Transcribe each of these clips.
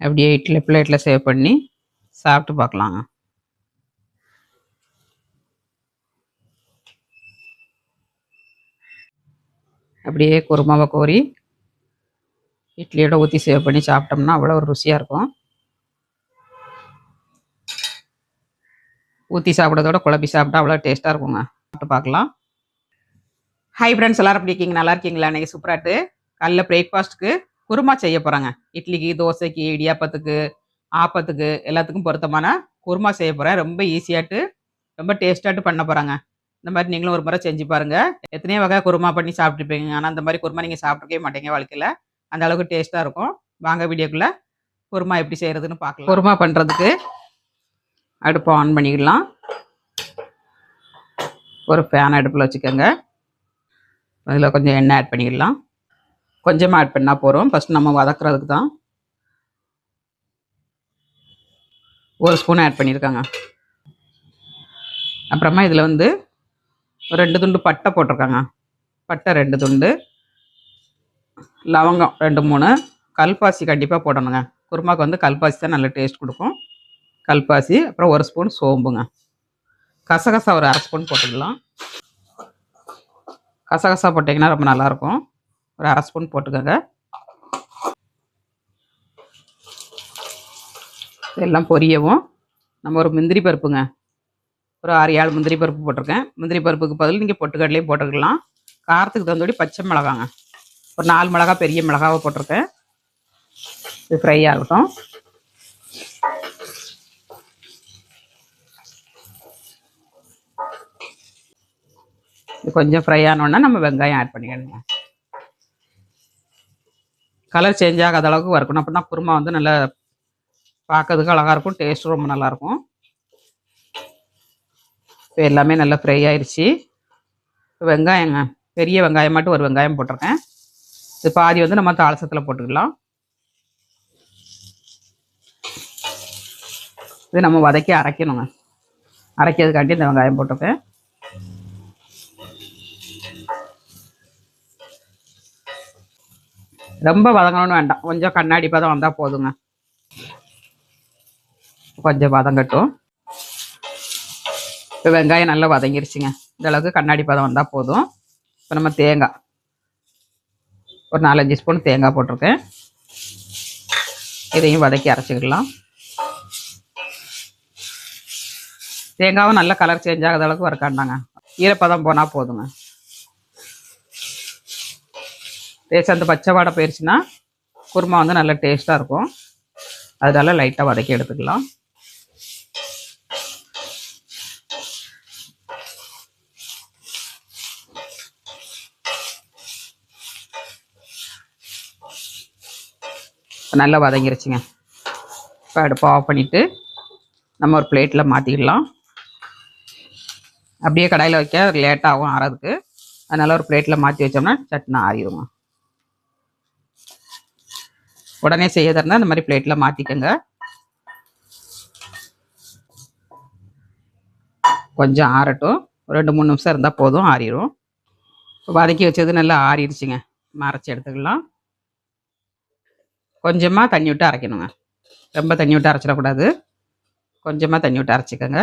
அப்படியே இட்லி பிளேட்டில் சேவ் பண்ணி சாப்பிட்டு பார்க்கலாங்க. அப்படியே குருமாவை கோரி இட்லியோட ஊற்றி சேவ் பண்ணி சாப்பிட்டோம்னா அவ்வளோ ஒரு ருசியாக இருக்கும். ஊற்றி சாப்பிட்றதோட குழம்பி சாப்பிட்டா அவ்வளோ டேஸ்ட்டாக இருக்குங்க. சாப்பிட்டு பார்க்கலாம். ஹை ஃப்ரெண்ட்ஸ், எல்லோரும் எப்படி இருக்கீங்க? நல்லா இருக்கீங்களா? இன்றைக்கி சூப்பராட்டு காலைல பிரேக்ஃபாஸ்ட்டுக்கு குருமா செய்ய போகிறேங்க. இட்லிக்கு, தோசைக்கு, இடியாப்பத்துக்கு, ஆப்பத்துக்கு எல்லாத்துக்கும் பொருத்தமான குருமா செய்ய போகிறேன். ரொம்ப ஈஸியாட்டு ரொம்ப டேஸ்ட்டாட்டு பண்ண போகிறாங்க. இந்த மாதிரி நீங்களும் ஒரு முறை செஞ்சு பாருங்கள். எத்தனையோ வகை குருமா பண்ணி சாப்பிட்ருப்பீங்க. ஆனால் அந்த மாதிரி குருமா நீங்கள் சாப்பிட்ருக்கவே மாட்டீங்க வாழ்க்கையில். அந்த அளவுக்கு டேஸ்ட்டாக இருக்கும். வாங்க வீடியோக்குள்ளே குருமா எப்படி செய்கிறதுன்னு பார்க்கலாம். குருமா பண்ணுறதுக்கு அடுப்பை ஆன் பண்ணிக்கலாம். ஒரு ஃபேன் அடுப்பில் வச்சுக்கோங்க. அதில் கொஞ்சம் எண்ணெய் ஆட் பண்ணிக்கலாம். கொஞ்சமாக ஆட் பண்ணால் போகிறோம். ஃபஸ்ட் நம்ம வதக்குறதுக்கு தான். 1 ஸ்பூன் ஆட் பண்ணியிருக்காங்க. அப்புறமா இதில் வந்து 2 துண்டு பட்டை போட்டிருக்காங்க. பட்டை 2 துண்டு, லவங்கம் 2 3, கல்பாசி கண்டிப்பாக போடணுங்க. குருமாவுக்கு வந்து கல்பாசி தான் நல்ல டேஸ்ட் கொடுக்கும். கல்பாசி, அப்புறம் 1 ஸ்பூன் சோம்புங்க. கசகசா ஒரு 1/2 ஸ்பூன் போட்டுக்கலாம். கசகசா போட்டிங்கன்னா ரொம்ப நல்லாயிருக்கும். ஒரு 1/2 ஸ்பூன் போட்டுக்கோங்க. இதெல்லாம் பொரியவும் நம்ம ஒரு முந்திரி பருப்புங்க, ஒரு 6-7 முந்திரி பருப்பு போட்டிருக்கேன். முந்திரி பருப்புக்கு பதில் நீங்கள் பொட்டுக்கடலையும் போட்டுக்கலாம். காரத்துக்கு தகுந்தபடி பச்சை மிளகாங்க, ஒரு 4 மிளகா பெரிய மிளகாவை போட்டிருக்கேன். இது ஃப்ரை ஆகட்டும். இது கொஞ்சம் ஃப்ரை ஆனோன்னா நம்ம வெங்காயம் ஆட் பண்ணிக்கணுங்க. கலர் சேஞ்ச் ஆகாத அளவுக்கு வறுக்கணும். அப்போ தான் குருமா வந்து நல்லா பார்க்கறதுக்கு அழகாக இருக்கும், டேஸ்ட்டும் ரொம்ப நல்லாயிருக்கும். இப்போ எல்லாமே நல்லா ஃப்ரை ஆயிடுச்சு. இப்போ வெங்காயங்க, பெரிய வெங்காயம் மட்டும் ஒரு வெங்காயம் போட்டிருக்கேன். இது பாதி வந்து நம்ம தாளசத்தில் போட்டுக்கலாம். இது நம்ம வதக்கி அரைக்கணுங்க. அரைக்கிறதுக்காண்டி இந்த வெங்காயம் போட்டிருக்கேன். ரொம்ப வதங்கணும்னு வேண்டாம், கொஞ்சம் கண்ணாடி பதம் வந்தால் போதுங்க. கொஞ்சம் வதங்கட்டும். இப்போ வெங்காயம் நல்லா வதங்கிருச்சுங்க. இந்த அளவுக்கு கண்ணாடி பதம் வந்தால் போதும். இப்போ நம்ம தேங்காய் ஒரு 4-5 ஸ்பூன் தேங்காய் போட்டிருக்கேன். இதையும் வதக்கி அரைச்சிக்கலாம். தேங்காவும் நல்ல கலர் சேஞ்ச் ஆகாத அளவுக்கு வறுக்காண்டாங்க. ஈரப்பதம் போனால் போதுங்க. அந்த பச்சை வாடை போயிடுச்சுன்னா குருமா வந்து நல்ல டேஸ்ட்டாக இருக்கும். அதனால லைட்டாக வதக்கி எடுத்துக்கலாம். நல்லா வதங்கிருச்சுங்க. இப்போ அடுப்பை ஆஃப் பண்ணிவிட்டு நம்ம ஒரு பிளேட்டில் மாற்றிக்கலாம். அப்படியே கடாயில் வைக்க லேட்டாகும் ஆறதுக்கு. அதனால் ஒரு பிளேட்டில் மாற்றி வச்சோம்னா சட்னி ஆறிடுங்க. உடனே செய்யறதா இருந்தால் இந்த மாதிரி பிளேட்டில் மாற்றிக்கோங்க. கொஞ்சம் ஆறட்டும், ஒரு 2-3 நிமிஷம் இருந்தால் போதும், ஆறிடும். வதக்கி வச்சது நல்லா ஆறிடுச்சுங்க. மறைச்சி எடுத்துக்கலாம். கொஞ்சமாக தண்ணி விட்டு அரைக்கணுங்க. ரொம்ப தண்ணி விட்டு அரைச்சிடக்கூடாது. கொஞ்சமாக தண்ணி விட்டு அரைச்சிக்கோங்க.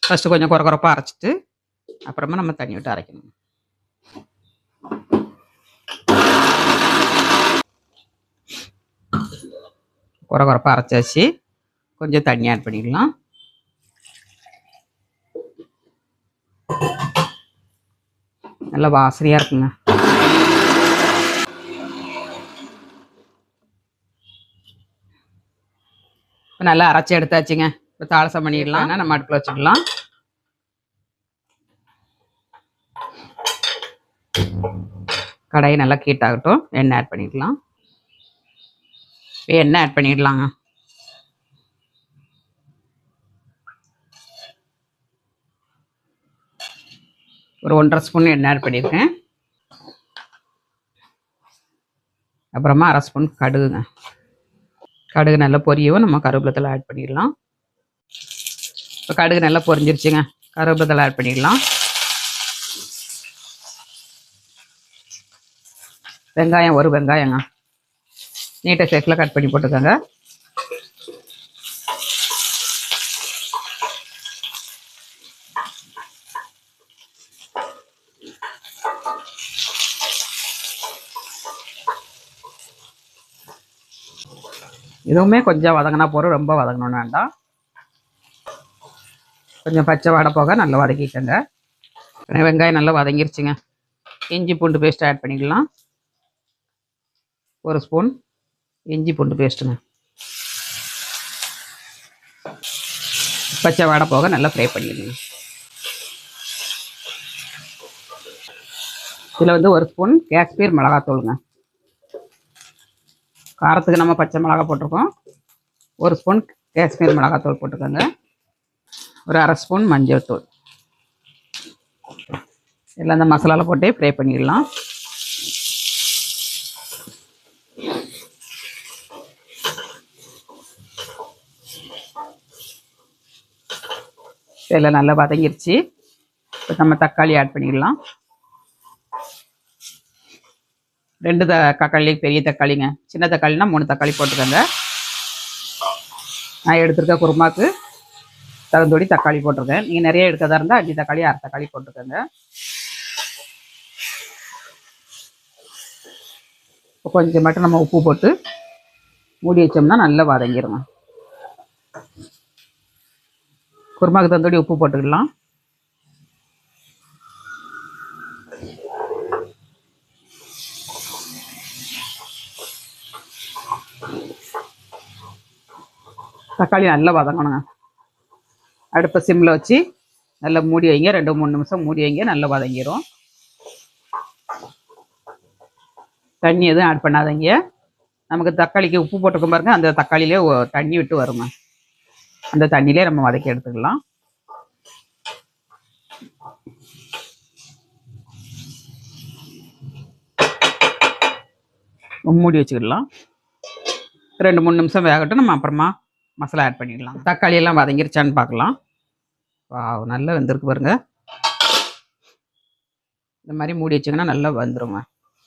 ஃபஸ்ட்டு கொஞ்சம் குறப்பாக அரைச்சிட்டு அப்புறமா நம்ம தண்ணி விட்டு அரைக்கணும். குறப்பாக அரைச்சாச்சு. கொஞ்சம் தண்ணி ஆட் பண்ணிக்கலாம். நல்லா வாசனையாக இருக்குங்க. இப்போ நல்லா அரைச்சி எடுத்தாச்சுங்க. இப்போ தாளசம் பண்ணிடலாம். நம்ம அடுப்பில் வச்சுக்கலாம். கடாயை நல்லா ஹீட் ஆகட்டும். எண்ணெய் ஆட் பண்ணிடலாம். எண்ணெய் ஆட் பண்ணிடலாங்க. ஒரு 1.5 ஸ்பூன் எண்ணெய் ஆட் பண்ணியிருக்கேன். அப்புறமா 1/2 ஸ்பூன் கடுகுங்க. கடுகு நல்லா பொரியவும் நம்ம கருவேப்பிலை ஆட் பண்ணிடலாம். இப்போ கடுகு நல்லா பொரிஞ்சிருச்சுங்க. கருவேப்பிலை ஆட் பண்ணிடலாம். வெங்காயம் ஒரு வெங்காயங்க. நீட்டை சைஸில் கட் பண்ணி போட்டுக்கோங்க. இதுவுமே கொஞ்சம் வதங்கினா போகிறோம், ரொம்ப வதங்கணும்னு வேண்டாம். கொஞ்சம் பச்சை வாடை போக நல்லா வதக்கிக்கோங்க. வெங்காயம் நல்லா வதங்கிருச்சுங்க. இஞ்சி பூண்டு பேஸ்ட் ஆட் பண்ணிக்கலாம். 1 ஸ்பூன் இஞ்சி பூண்டு பேஸ்ட்டுங்க. பச்சை வாடை போக நல்லா ஃப்ரை பண்ணிக்கணும். இதில் வந்து 1 ஸ்பூன் காஷ்மீர் மிளகாத்தூளுங்க. காரத்துக்கு நம்ம பச்சை மிளகா போட்டிருக்கோம். 1 ஸ்பூன் காஷ்மீர் மிளகாத்தூள் போட்டுக்கோங்க. ஒரு 1/2 ஸ்பூன் மஞ்சள் தூள். எல்லாம் அந்த மசாலாவில் போட்டு ஃப்ரை பண்ணிடலாம். இதெல்லாம் நல்லா வதங்கிருச்சு. இப்போ நம்ம தக்காளி ஆட் பண்ணிடலாம். 2 தக்காளி, பெரிய தக்காளிங்க. சின்ன தக்காளினா 3 தக்காளி போட்டுக்கோங்க. நான் எடுத்துருக்க குருமாக்கு தகுந்தோடி தக்காளி போட்டிருக்கேன். நீங்கள் நிறைய எடுக்கிறதா இருந்தால் 5 தக்காளி 1/2 தக்காளி போட்டுக்கோங்க. இப்போ கொஞ்சம் மட்டும் நம்ம உப்பு போட்டு மூடி வச்சோம்னா நல்லா வதங்கிடுங்க. குருமாக்கு தகுந்தோடி உப்பு போட்டுக்கலாம். தக்காளி நல்லா வதங்கணுங்க. அடுப்பை சிம்மில் வச்சு நல்லா மூடி வைங்க. 2-3 நிமிஷம் மூடி வைங்க, நல்லா வதங்கிடும். தண்ணி எதுவும் ஆட் பண்ணாதீங்க. நமக்கு தக்காளிக்கு உப்பு போட்டுருக்கோம் பாருங்க, அந்த தக்காளியிலே தண்ணி விட்டு வருங்க. அந்த தண்ணியிலே நம்ம வதக்கி எடுத்துக்கலாம். மூடி வச்சுக்கிடலாம். 2-3 நிமிஷம் வேகட்டும். நம்ம அப்புறமா மசாலா ஆட் பண்ணிடலாம். தக்காளி எல்லாம் வதங்கிருச்சான்னு பார்க்கலாம். நல்லா வெந்திருக்கு பாருங்க. இந்த மாதிரி மூடி வச்சிங்கன்னா நல்லா வந்துருங்க.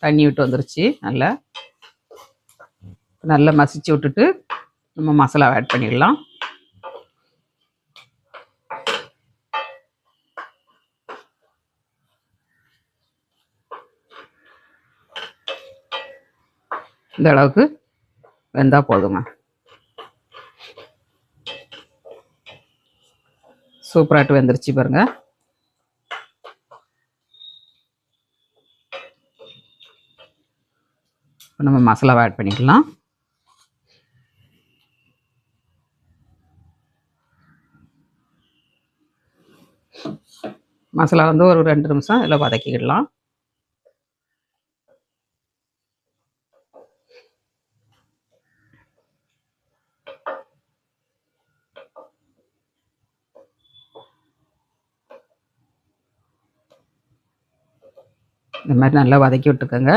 தண்ணி விட்டு வந்துருச்சு. நல்லா மசிச்சு விட்டுட்டு நம்ம மசாலா ஆட் பண்ணிடலாம். இந்த அளவுக்கு வெந்தா போதுங்க. சூப்பராட்டு வெந்துருச்சு பாருங்க. நம்ம மசாலாவை ஆட் பண்ணிக்கலாம். மசாலா வந்து ஒரு 2 நிமிஷம் இதில் வதக்கிக்கிடலாம். இந்த மாதிரி நல்லா வதக்கி விட்டுக்கோங்க.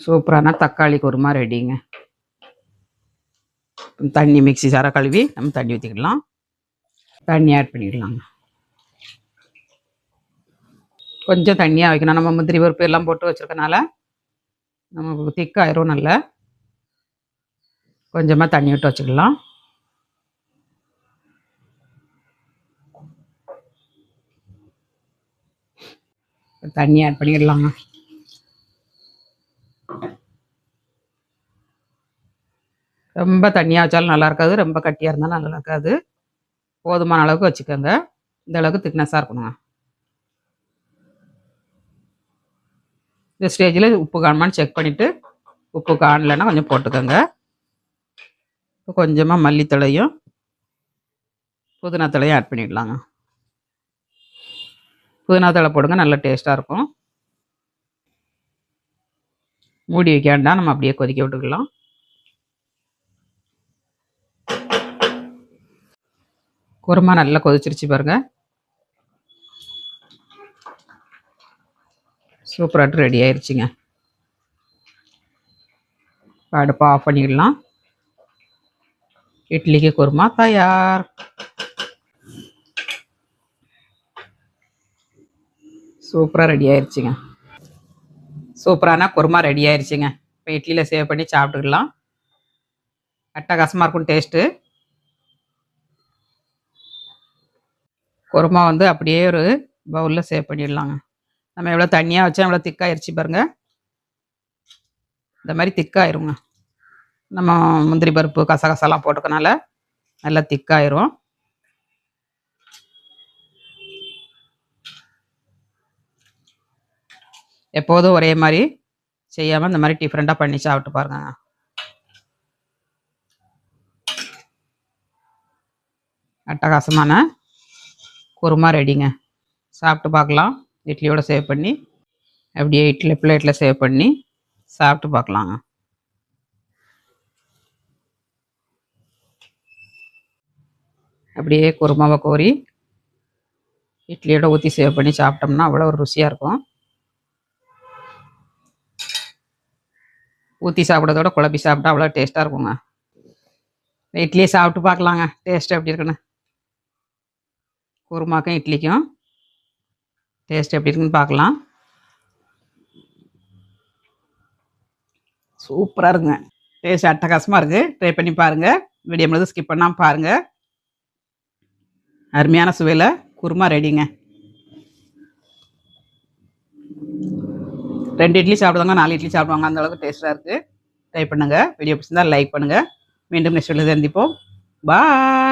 சூப்பரான தக்காளி குருமா ரெடிங்க. தண்ணி மிக்ஸி சார கழுவி நம்ம தண்ணி ஊற்றிக்கலாம். தண்ணி ஆட் பண்ணிடலாங்க. கொஞ்சம் தண்ணியாக வைக்கணும். நம்ம முந்திரி பருப்பு எல்லாம் போட்டு வச்சுருக்கனால நமக்கு திக்காயிரும். நல்லா கொஞ்சமாக தண்ணி விட்டு வச்சுக்கலாம். தண்ணி ஆட் பண்ணிடலாங்க. ரொம்ப தண்ணியாக வச்சாலும் நல்லா இருக்காது, ரொம்ப கட்டியாக இருந்தாலும் நல்லா இருக்காது. போதுமான அளவுக்கு வச்சுக்கோங்க. இந்த அளவுக்கு திக்னஸாக இருக்கணுங்க. இந்த ஸ்டேஜில் உப்பு காணுமான்னு செக் பண்ணிவிட்டு, உப்பு காணலைன்னா கொஞ்சம் போட்டுக்கோங்க. கொஞ்சமாக மல்லித்தழையும் புதினா தழையும் ஆட் பண்ணிடலாங்க. புதினா தழை போடுங்க, நல்லா டேஸ்ட்டாக இருக்கும். மூடி வைக்க வேண்டாம், நம்ம அப்படியே கொதிக்க விட்டுக்கலாம். குருமா நல்லா கொதிச்சிருச்சு பாருங்க. சூப்பராட்டு ரெடி ஆயிடுச்சுங்க. அடுப்பை ஆஃப் பண்ணிடலாம். இட்லிக்கு குருமா தயார். சூப்பராக ரெடி ஆயிடுச்சுங்க. சூப்பரான குருமா ரெடி ஆயிடுச்சுங்க. இப்போ இட்லியில் சேவ் பண்ணி சாப்பிட்டுக்கலாம். அட்டகாசமாக இருக்கும் டேஸ்ட்டு. குருமா வந்து அப்படியே ஒரு பவுலில் சேவ் பண்ணிடலாங்க. நம்ம எவ்வளோ தண்ணியாக வச்சா எவ்வளோ திக்காயிருச்சு பாருங்கள். இந்த மாதிரி திக்காயிருங்க. நம்ம முந்திரி பருப்பு கசகசாலாம் போட்டுக்கனால நல்லா திக்காயிரும். எப்போதும் ஒரே மாதிரி செய்யாமல் இந்த மாதிரி டிஃப்ரெண்ட்டாக பண்ணி சாப்பிட்டு பாருங்க. அட்டகாசமான குருமா ரெடிங்க. சாப்பிட்டு பார்க்கலாம். இட்லியோட சேவ் பண்ணி அப்படியே இட்லி பிளேட்டில் சேவ் பண்ணி சாப்பிட்டு பார்க்கலாங்க. அப்படியே குருமாவை கோரி இட்லியோட ஊற்றி சேவ் பண்ணி சாப்பிட்டோம்னா அவ்வளோ ஒரு ருசியாக இருக்கும். ஊற்றி சாப்பிட்றதோட குழப்பி சாப்பிட்டா அவ்வளோ டேஸ்ட்டாக இருக்குங்க. இட்லியை சாப்பிட்டு பார்க்கலாங்க டேஸ்ட் எப்படி இருக்குன்னு. குருமாக்கும் இட்லிக்கும் டேஸ்ட் எப்படி இருக்குன்னு பார்க்கலாம். சூப்பராக இருக்குங்க. டேஸ்ட் அட்டகாசமாக இருக்குது. ட்ரை பண்ணி பாருங்கள். வீடியோ முழுது ஸ்கிப் பண்ணாமல் பாருங்கள். அருமையான சுவையில் குருமா ரெடிங்க. 2 இட்லி சாப்பிடுவாங்க, 4 இட்லி சாப்பிடுவாங்க. அந்தளவுக்கு டேஸ்ட்டாக இருக்குது. ட்ரை பண்ணுங்கள். வீடியோ பிடிச்சிருந்தால் லைக் பண்ணுங்கள். மீண்டும் நெக்ஸ்ட் வீடியோவில் சந்திப்போம். பாய்.